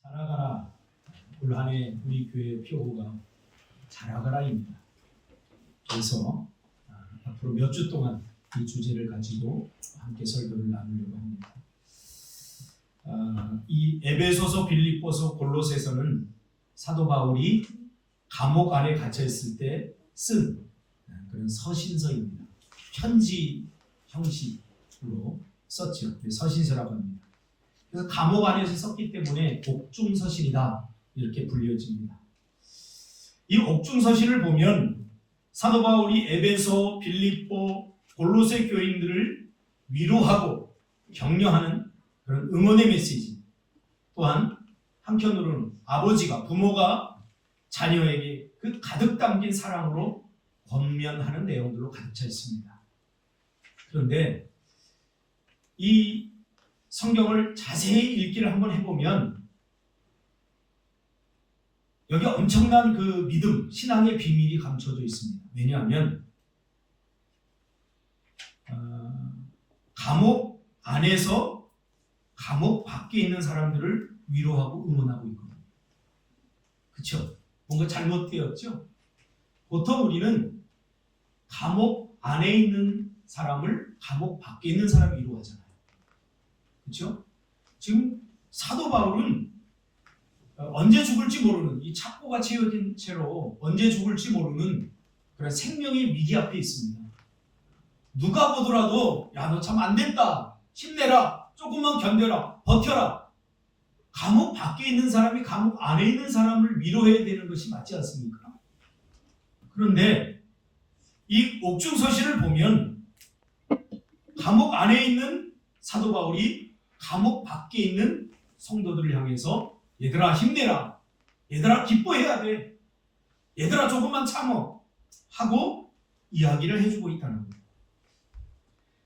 자라가라. 올 한 해 우리 교회 표어가 자라가라입니다. 그래서 앞으로 몇 주 동안 이 주제를 가지고 함께 설교를 나누려고 합니다. 이 에베소서, 빌립보서, 골로새서는 사도 바울이 감옥 안에 갇혀 있을 때 쓴 그런 서신서입니다. 편지 형식으로 썼죠. 서신서라고 합니다. 그래서 감옥 안에서 썼기 때문에 옥중서신이다 이렇게 불려집니다. 이 옥중서신을 보면 사도 바울이 에베소, 빌립보, 골로새 교인들을 위로하고 격려하는 그런 응원의 메시지, 또한 한편으로는 아버지가, 부모가 자녀에게 그 가득 담긴 사랑으로 권면하는 내용들로 가득 차 있습니다. 그런데 이 성경을 자세히 읽기를 한번 해보면 여기 엄청난 그 믿음, 신앙의 비밀이 감춰져 있습니다. 왜냐하면 감옥 안에서 감옥 밖에 있는 사람들을 위로하고 응원하고 있거든요. 그렇죠? 뭔가 잘못되었죠? 보통 우리는 감옥 안에 있는 사람을 감옥 밖에 있는 사람이 위로하잖아요. 그렇죠? 지금 사도 바울은 언제 죽을지 모르는, 이 착고가 채워진 채로 언제 죽을지 모르는 그런 생명의 위기 앞에 있습니다. 누가 보더라도 야, 너 참 안 됐다, 힘내라, 조금만 견뎌라, 버텨라. 감옥 밖에 있는 사람이 감옥 안에 있는 사람을 위로해야 되는 것이 맞지 않습니까? 그런데 이 옥중서신을 보면 감옥 안에 있는 사도 바울이 감옥 밖에 있는 성도들을 향해서 얘들아 힘내라, 얘들아 기뻐해야 돼, 얘들아 조금만 참어 하고 이야기를 해주고 있다는 거예요.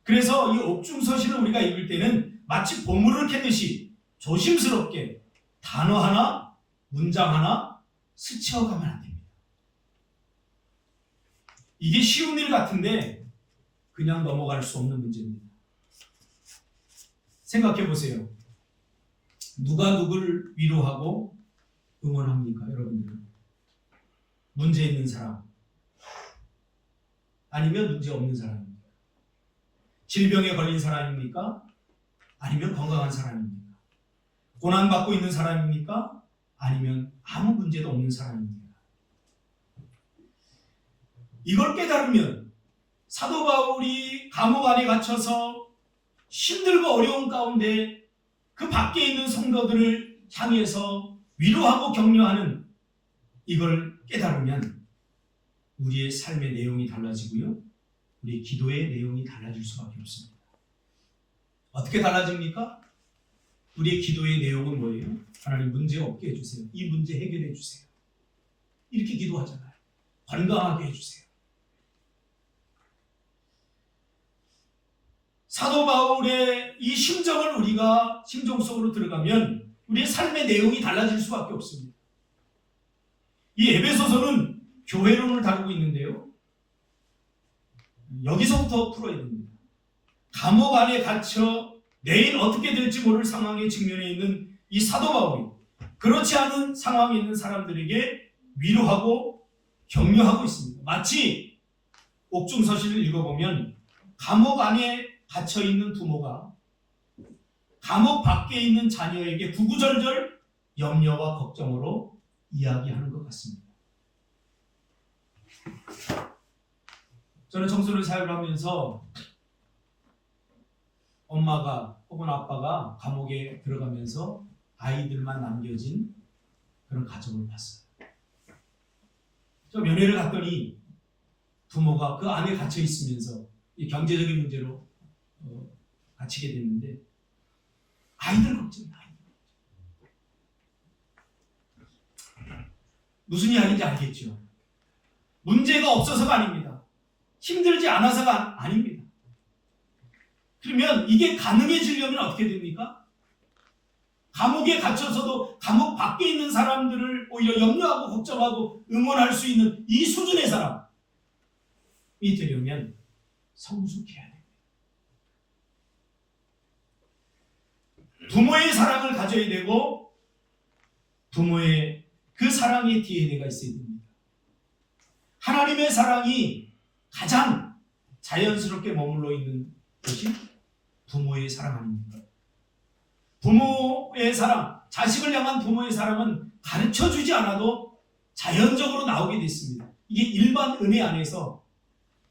그래서 이 옥중서신을 우리가 읽을 때는 마치 보물을 캐듯이 조심스럽게 단어 하나, 문장 하나 스쳐가면 안 됩니다. 이게 쉬운 일 같은데 그냥 넘어갈 수 없는 문제입니다. 생각해 보세요. 누가 누구를 위로하고 응원합니까, 여러분들? 문제 있는 사람 아니면 문제 없는 사람입니까? 질병에 걸린 사람입니까? 아니면 건강한 사람입니까? 고난받고 있는 사람입니까? 아니면 아무 문제도 없는 사람입니까? 이걸 깨달으면 사도 바울이 감옥 안에 갇혀서 힘들고 어려운 가운데 그 밖에 있는 성도들을 향해서 위로하고 격려하는 이걸 깨달으면 우리의 삶의 내용이 달라지고요, 우리의 기도의 내용이 달라질 수밖에 없습니다. 어떻게 달라집니까? 우리의 기도의 내용은 뭐예요? 하나님 문제 없게 해주세요. 이 문제 해결해 주세요. 이렇게 기도하잖아요. 건강하게 해주세요. 사도 바울의 이 심정을 우리가 심정 속으로 들어가면 우리의 삶의 내용이 달라질 수밖에 없습니다. 이 에베소서는 교회론을 다루고 있는데요, 여기서부터 풀어야 됩니다. 감옥 안에 갇혀 내일 어떻게 될지 모를 상황에 직면해 있는 이 사도 바울이 그렇지 않은 상황에 있는 사람들에게 위로하고 격려하고 있습니다. 마치 옥중서신을 읽어보면 감옥 안에 갇혀 있는 부모가 감옥 밖에 있는 자녀에게 구구절절 염려와 걱정으로 이야기하는 것 같습니다. 저는 청소년 사역을 하면서 엄마가 혹은 아빠가 감옥에 들어가면서 아이들만 남겨진 그런 가정을 봤어요. 저 면회를 갔더니 부모가 그 안에 갇혀 있으면서 이 경제적인 문제로 갇히게 됐는데 아이들 걱정이에요. 무슨 이야기인지 알겠죠? 문제가 없어서가 아닙니다. 힘들지 않아서가 아닙니다. 그러면 이게 가능해지려면 어떻게 됩니까? 감옥에 갇혀서도 감옥 밖에 있는 사람들을 오히려 염려하고 걱정하고 응원할 수 있는 이 수준의 사람이 되려면 성숙해야 됩니다. 부모의 사랑을 가져야 되고 부모의 그 사랑의 DNA가 있어야 됩니다. 하나님의 사랑이 가장 자연스럽게 머물러 있는 것이 부모의 사랑 아닙니까? 부모의 사랑, 자식을 향한 부모의 사랑은 가르쳐주지 않아도 자연적으로 나오게 됐습니다. 이게 일반 은혜 안에서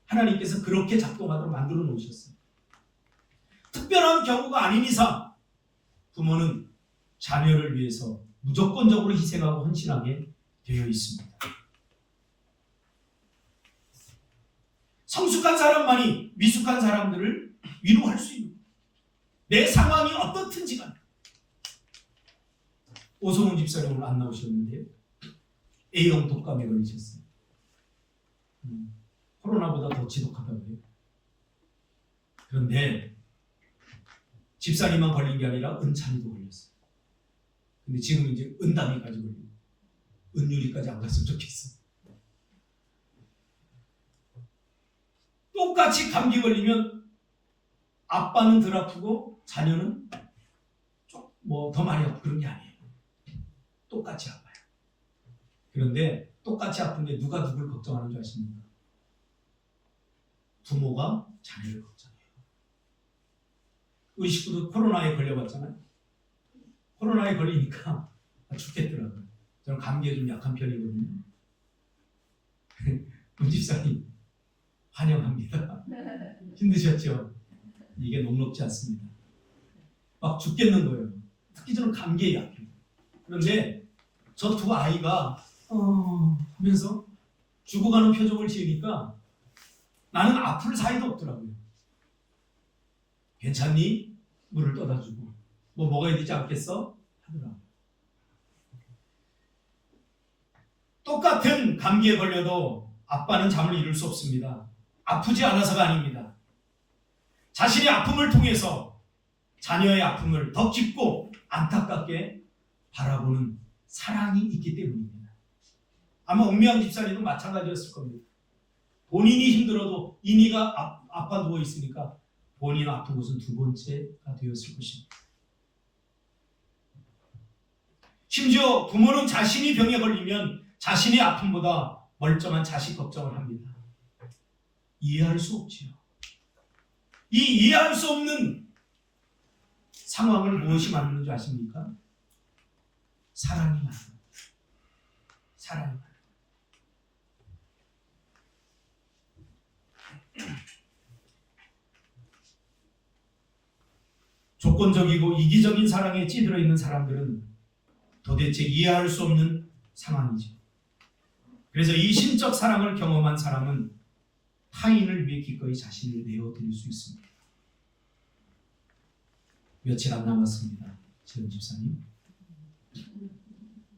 하나님께서 그렇게 작동하도록 만들어 놓으셨어요. 특별한 경우가 아닌 이상 부모는 자녀를 위해서 무조건적으로 희생하고 헌신하게 되어 있습니다. 성숙한 사람만이 미숙한 사람들을 위로할 수 있는, 내 상황이 어떻든지 간에. 오성훈 집사님 오늘 안 나오셨는데요, A형 독감에 걸리셨어요. 코로나보다 더 지독하다고요. 그런데 집사님만 걸린 게 아니라 은찬이도 걸렸어요. 근데 지금 이제 은담이까지 걸리고 은유리까지 안 갔으면 좋겠어. 똑같이 감기 걸리면 아빠는 덜 아프고 자녀는 좀 뭐 더 많이 아프고 그런 게 아니에요. 똑같이 아파요. 그런데 똑같이 아픈데 누가 누굴 걱정하는 줄 아십니까? 부모가 자녀를 걱정해요. 우리 식구도 코로나에 걸려봤잖아요. 코로나에 걸리니까 죽겠더라고요. 저는 감기에 좀 약한 편이거든요. 문 집사님 환영합니다. 힘드셨죠? 이게 녹록지 않습니다. 막 죽겠는 거예요. 특히 저는 감기에 약해요. 그런데 저 두 아이가 하면서 죽어가는 표정을 지으니까 나는 아플 사이도 없더라고요. 괜찮니? 물을 떠다 주고 뭐 먹어야 되지 않겠어? 하더라고요. 똑같은 감기에 걸려도 아빠는 잠을 이룰 수 없습니다. 아프지 않아서가 아닙니다. 자신의 아픔을 통해서 자녀의 아픔을 더 깊고 안타깝게 바라보는 사랑이 있기 때문입니다. 아마 은미양 집사님도 마찬가지였을 겁니다. 본인이 힘들어도 이니가 아파 누워 있으니까 본인 아픈 것은 두 번째가 되었을 것입니다. 심지어 부모는 자신이 병에 걸리면 자신의 아픔보다 멀쩡한 자식 걱정을 합니다. 이해할 수 없지요. 이 이해할 수 없는 상황을 무엇이 만드는 줄 아십니까? 사랑이 만듭니다. 사랑이 만듭니다. 조건적이고 이기적인 사랑에 찌들어 있는 사람들은 도대체 이해할 수 없는 상황이죠. 그래서 이 신적 사랑을 경험한 사람은 타인을 위해 기꺼이 자신을 내어드릴 수 있습니다. 며칠 안 남았습니다. 지금 집사님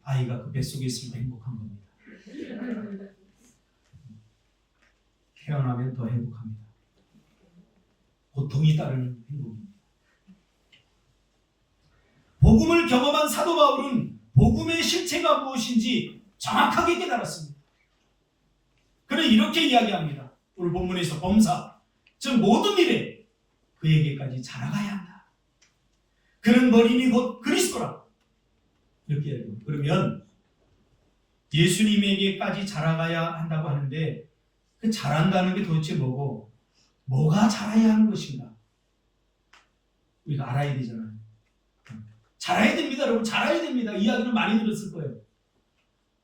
아이가 그 뱃속에 있으면 행복한 겁니다. 태어나면 더 행복합니다. 고통이 따르는 행복입니다. 복음을 경험한 사도 바울은 복음의 실체가 무엇인지 정확하게 깨달았습니다. 그는 이렇게 이야기합니다. 오늘 본문에서 범사, 즉 모든 일에 그에게까지 자라가야 한다. 그는 머리니 곧 그리스도라. 이렇게 이야기합니다. 그러면 예수님에게까지 자라가야 한다고 하는데 그 자란다는 게 도대체 뭐고 뭐가 자라야 하는 것인가? 우리가 알아야 되잖아요. 자라야 됩니다. 여러분 자라야 됩니다. 이야기를 많이 들었을 거예요.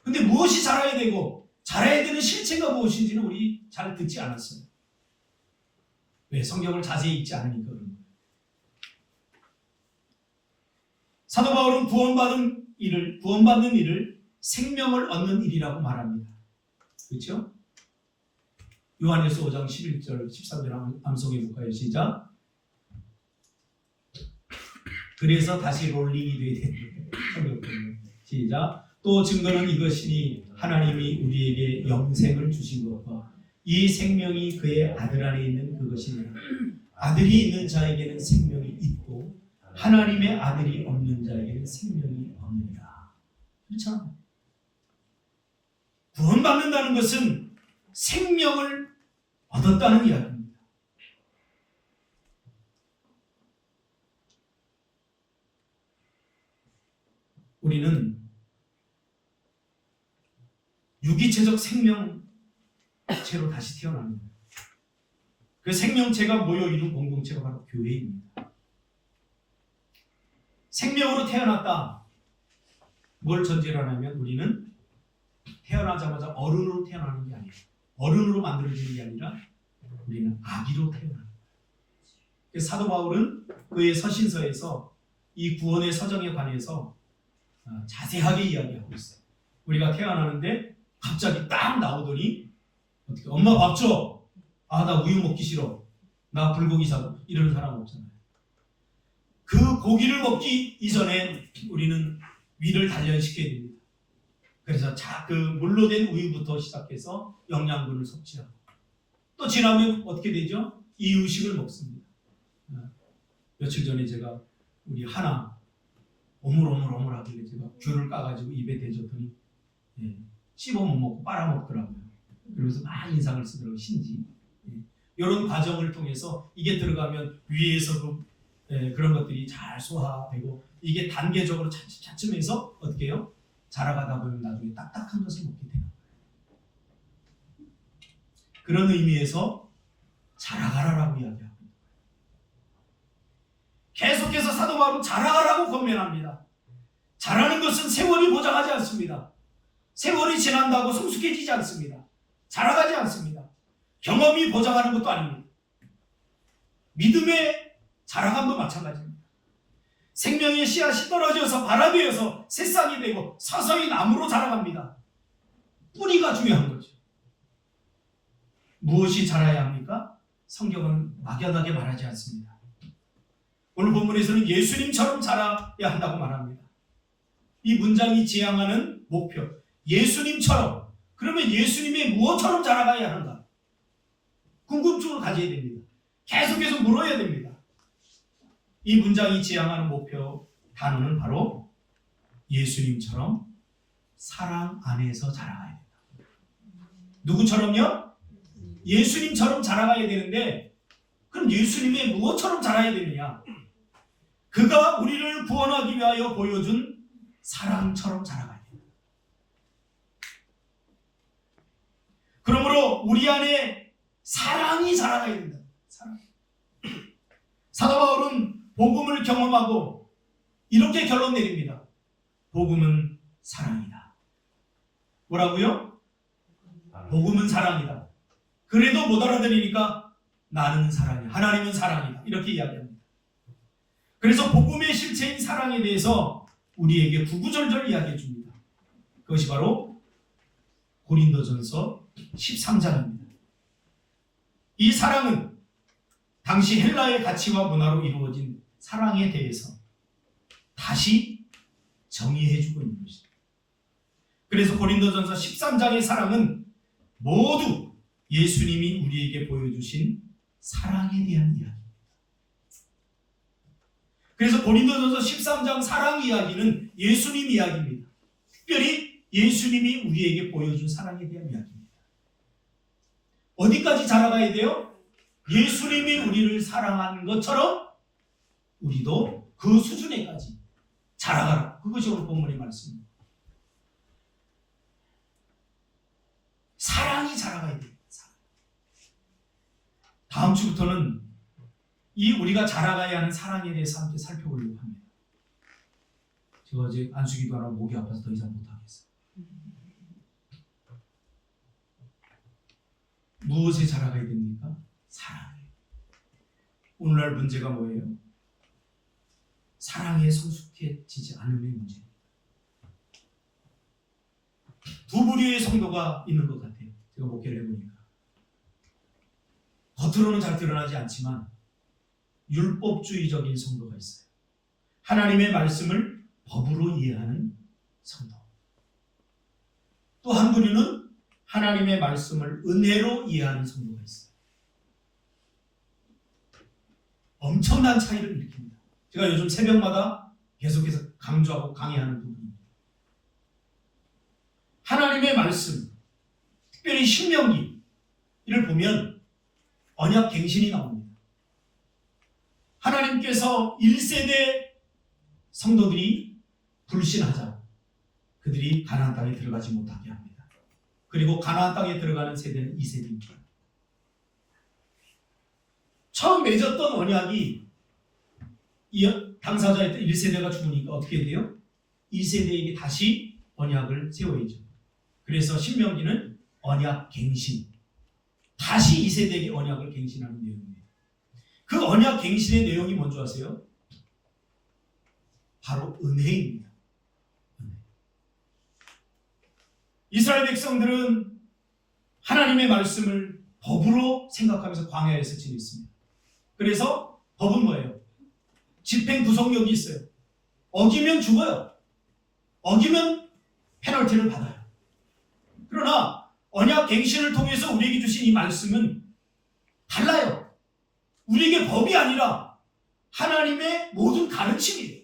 근데 무엇이 자라야 되고 자라야 되는 실체가 무엇인지는 우리 잘 듣지 않았어요. 왜? 성경을 자세히 읽지 않으니까 그런 거예요. 사도 바울은 구원받는 일을 생명을 얻는 일이라고 말합니다. 그렇죠? 요한일서 5장 11절 13절 암송해 볼까요? 시작. 그래서 다시 롤링이 되어야 됩니다. 시작. 또 증거는 이것이니 하나님이 우리에게 영생을 주신 것과 이 생명이 그의 아들 안에 있는 그것이니라. 아들이 있는 자에게는 생명이 있고 하나님의 아들이 없는 자에게는 생명이 없느니라. 그렇죠? 구원받는다는 것은 생명을 얻었다는 이야기입니다. 우리는 유기체적 생명체로 다시 태어납니다. 그 생명체가 모여 이룬 공동체가 바로 교회입니다. 생명으로 태어났다. 뭘 전제로 하냐면 우리는 태어나자마자 어른으로 태어나는 게 아니에요. 어른으로 만들어지는 게 아니라 우리는 아기로 태어납니다. 사도 바울은 그의 서신서에서 이 구원의 서정에 관해서 자세하게 이야기하고 있어요. 우리가 태어나는데 갑자기 딱 나오더니 어떻게 엄마 밥 줘. 아, 나 우유 먹기 싫어. 나 불고기 사고. 이런 사람 없잖아요. 그 고기를 먹기 이전에 우리는 위를 단련시켜야 됩니다. 그래서 그 물로 된 우유부터 시작해서 영양분을 섭취하고 또 지나면 어떻게 되죠? 이유식을 먹습니다. 며칠 전에 제가 우리 하나 오물오물 하길래 제가 귤을 까가지고 입에 대줬더니 씹어 못 먹고 빨아먹더라고요. 그러면서 막 인상을 쓰더라고요. 신지. 이런 과정을 통해서 이게 들어가면 위에서 그런 것들이 잘 소화되고 이게 단계적으로 차츰해서 어떻게 해요? 자라가다 보면 나중에 딱딱한 것을 먹게 되는 거예요. 그런 의미에서 자라가라라고 이야기합니다. 계속해서 사도 바울은 자라가라고 권면합니다. 자라는 것은 세월이 보장하지 않습니다. 세월이 지난다고 성숙해지지 않습니다. 자라가지 않습니다. 경험이 보장하는 것도 아닙니다. 믿음의 자라감도 마찬가지입니다. 생명의 씨앗이 떨어져서 발화되어서 새싹이 되고 서서히 나무로 자라갑니다. 뿌리가 중요한 거죠. 무엇이 자라야 합니까? 성경은 막연하게 말하지 않습니다. 오늘 본문에서는 예수님처럼 자라야 한다고 말합니다. 이 문장이 지향하는 목표, 예수님처럼. 그러면 예수님의 무엇처럼 자라가야 하는가? 궁금증을 가져야 됩니다. 계속해서 물어야 됩니다. 이 문장이 지향하는 목표 단어는 바로 예수님처럼 사랑 안에서 자라가야 된다. 누구처럼요? 예수님처럼 자라가야 되는데 그럼 예수님의 무엇처럼 자라야 되느냐? 그가 우리를 구원하기 위하여 보여준 사랑처럼 자라가야 됩니다. 그러므로 우리 안에 사랑이 자라가야 된다. 사랑. 사도 바울은 복음을 경험하고 이렇게 결론 내립니다. 복음은 사랑이다. 뭐라고요? 복음은 사랑이다. 그래도 못 알아들으니까 나는 사랑이야. 하나님은 사랑이다. 이렇게 이야기합니다. 그래서 복음의 실체인 사랑에 대해서 우리에게 구구절절 이야기해 줍니다. 그것이 바로 고린도전서 13장입니다. 이 사랑은 당시 헬라의 가치와 문화로 이루어진 사랑에 대해서 다시 정의해주고 있는 것입니다. 그래서 고린도전서 13장의 사랑은 모두 예수님이 우리에게 보여주신 사랑에 대한 이야기입니다. 그래서 고린도전서 13장 사랑 이야기는 예수님 이야기입니다. 특별히 예수님이 우리에게 보여준 사랑에 대한 이야기입니다. 어디까지 자라가야 돼요? 예수님이 우리를 사랑한 것처럼 우리도 그 수준에까지 자라가라. 그것이 오늘 본문의 말씀입니다. 사랑이 자라가야 돼요. 다음 주부터는 이 우리가 자라가야 하는 사랑에 대해서 함께 살펴보려고 합니다. 제가 어제 안수기도 하라고 목이 아파서 더 이상 못하겠어요. 무엇에 자라가야 됩니까? 사랑에. 오늘날 문제가 뭐예요? 사랑에 성숙해지지 않음의 문제입니다. 두 부류의 성도가 있는 것 같아요. 제가 목회를 해보니까. 겉으로는 잘 드러나지 않지만 율법주의적인 성도가 있어요. 하나님의 말씀을 법으로 이해하는 성도. 또 한 부류는 하나님의 말씀을 은혜로 이해하는 성도가 있어요. 엄청난 차이를 일으킵니다. 제가 요즘 새벽마다 계속해서 강조하고 강의하는 부분입니다. 하나님의 말씀, 특별히 신명기를 보면 언약갱신이 나옵니다. 하나님께서 1세대 성도들이 불신하자 그들이 가나안 땅에 들어가지 못하게 합니다. 그리고 가나안 땅에 들어가는 세대는 2세대입니다. 처음 맺었던 언약이 당사자였던 1세대가 죽으니까 어떻게 돼요? 2세대에게 다시 언약을 세워야죠. 그래서 신명기는 언약 갱신, 다시 2세대에게 언약을 갱신하는 내용입니다. 그 언약 갱신의 내용이 뭔지 아세요? 바로 은혜입니다. 은혜. 이스라엘 백성들은 하나님의 말씀을 법으로 생각하면서 광야에서 지냈습니다. 그래서 법은 뭐예요? 집행 구속력이 있어요. 어기면 죽어요. 어기면 페널티를 받아요. 그러나 언약 갱신을 통해서 우리에게 주신 이 말씀은 달라요. 우리에게 법이 아니라 하나님의 모든 가르침이에요.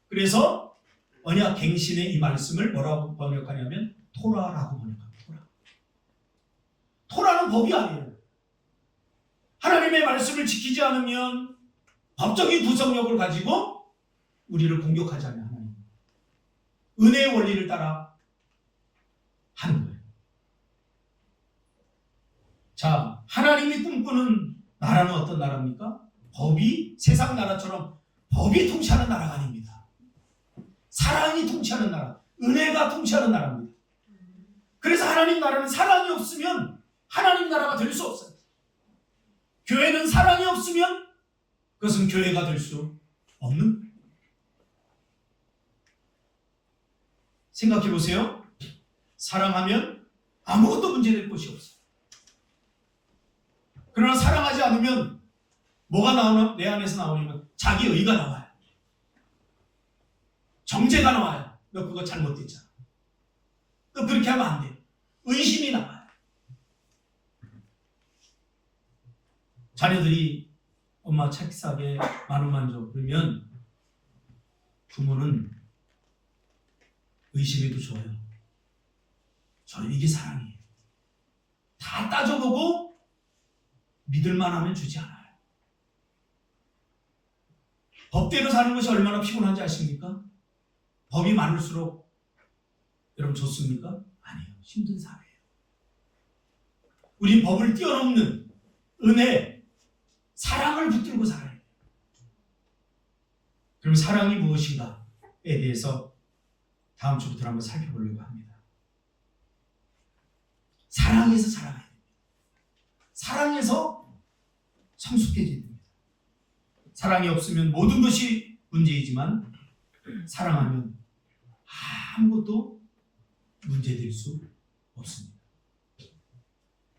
그래서 언약 갱신의 이 말씀을 뭐라고 번역하냐면 토라라고 번역합니다. 토라는 법이 아니에요. 하나님의 말씀을 지키지 않으면 법적인 구속력을 가지고 우리를 공격하잖아요. 하나님. 은혜의 원리를 따라 하는 거예요. 자, 하나님이 꿈꾸는 나라는 어떤 나라입니까? 법이 세상 나라처럼 법이 통치하는 나라가 아닙니다. 사랑이 통치하는 나라, 은혜가 통치하는 나라입니다. 그래서 하나님 나라는 사랑이 없으면 하나님 나라가 될 수 없어요. 교회는 사랑이 없으면 그것은 교회가 될 수 없는 거예요. 생각해 보세요. 사랑하면 아무것도 문제될 것이 없어요. 그러나 사랑하지 않으면 뭐가 나오나? 내 안에서 나오냐면 자기 의가 나와요. 정죄가 나와요. 너 그거 잘못됐잖아. 너 그렇게 하면 안 돼. 의심이 나와요. 자녀들이 엄마 책상에 10,000원만 줘. 그러면 부모는 의심해도 줘요. 저는 이게 사랑이에요. 다 따져보고 믿을만 하면 주지 않아요. 법대로 사는 것이 얼마나 피곤한지 아십니까? 법이 많을수록 여러분 좋습니까? 아니에요. 힘든 삶이에요. 우린 법을 뛰어넘는 은혜, 사랑을 붙들고 살아야 해요. 그럼 사랑이 무엇인가에 대해서 다음 주부터 한번 살펴보려고 합니다. 사랑에서 자라가야 됩니다. 사랑에서 성숙해져야 됩니다. 사랑이 없으면 모든 것이 문제이지만 사랑하면 아무것도 문제될 수 없습니다.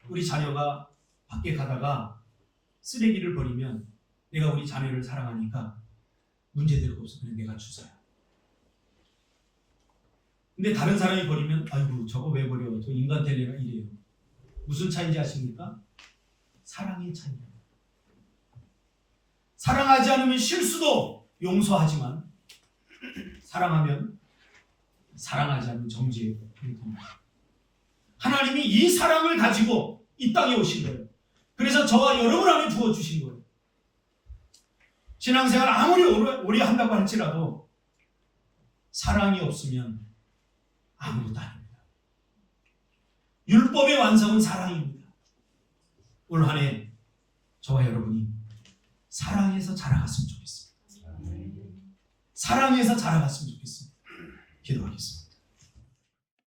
우리 자녀가 밖에 가다가 쓰레기를 버리면 내가 우리 자녀를 사랑하니까 문제될 거 없어. 그냥 내가 주워요. 근데 다른 사람이 버리면 아이고 저거 왜 버려? 저 인간 될래나 이래요. 무슨 차이인지 아십니까? 사랑의 차이입니다. 사랑하지 않으면 실수도 용서하지만 사랑하면 사랑하지 않으면 정죄에 불입니다. 하나님이 이 사랑을 가지고 이 땅에 오신 거예요. 그래서 저와 여러분 안에 부어주신 거예요. 신앙생활 아무리 오래 한다고 할지라도 사랑이 없으면 아무것도 아닙니다. 율법의 완성은 사랑입니다. 올 한 해 저와 여러분이 사랑에서 자라갔으면 좋겠습니다. 사랑에서 자라갔으면 좋겠습니다. 기도하겠습니다.